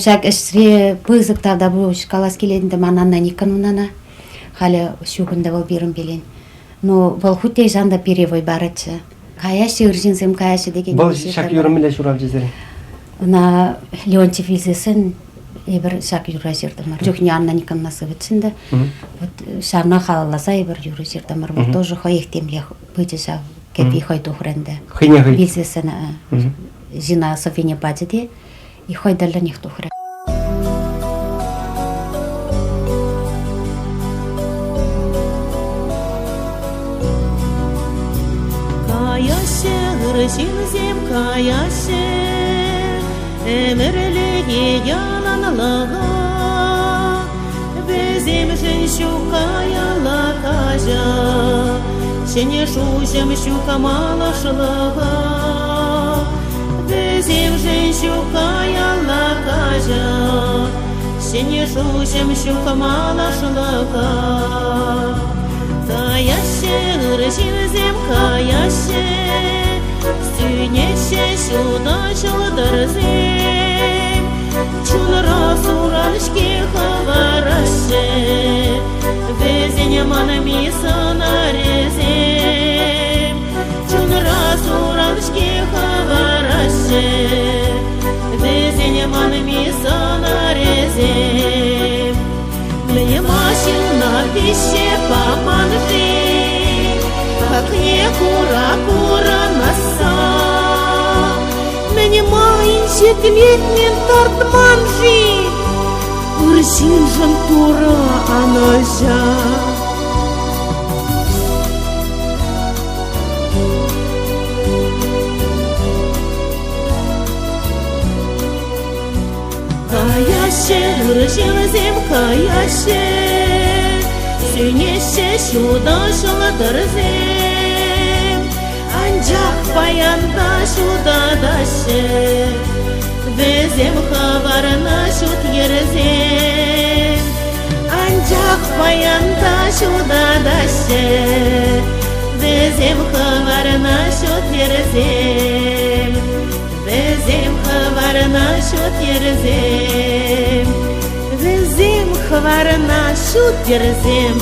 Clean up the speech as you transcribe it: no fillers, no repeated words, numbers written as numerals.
шак эшре пызыктарда бу шкалас келединде мананна никанунана хали шугунда бол бирим белен. Но бол хуте жанда перевой барычы. Каяшы үржинсем каяшы деген. Бол шак юрымле шурап жезер. На Леонтьев визесен эбир шак юра жердемар. Жохни Анна Николаевна сывычында. Вот шарна халаласа эбир юра жердемар. Вот тоже хоехтемле пытыша кепи хойду хуренде. Визесен жина Софине бадиде и хойдалла нихту хурен. Синзем каяше, эмерлеге яланлага, безем женщу каяла кажа, сене шужем щука малашлага, безем женщу каяла кажа, сене шужем щука малашлага, каяше, синзем каяше. Сюнеше сюда шылдырзем, чулра сурашки хавараше, везене манами санарезем, чулра сурашки хавараше, везене манами санарезем, мне машина пище поманжи, как не кура наса. Мне маленький летний тортманжи, урсин жантура анажа. Каяше, урсин зем каяше, сюнеше сюда шылдырзем. Анжақ баянда шуда дашы, безем хабарына шут ерзем. Анжақ баянда шуда дашы, безем хабарына шут ерзем. Безем хабарына шут ерзем. Безем хабарына шут ерзем.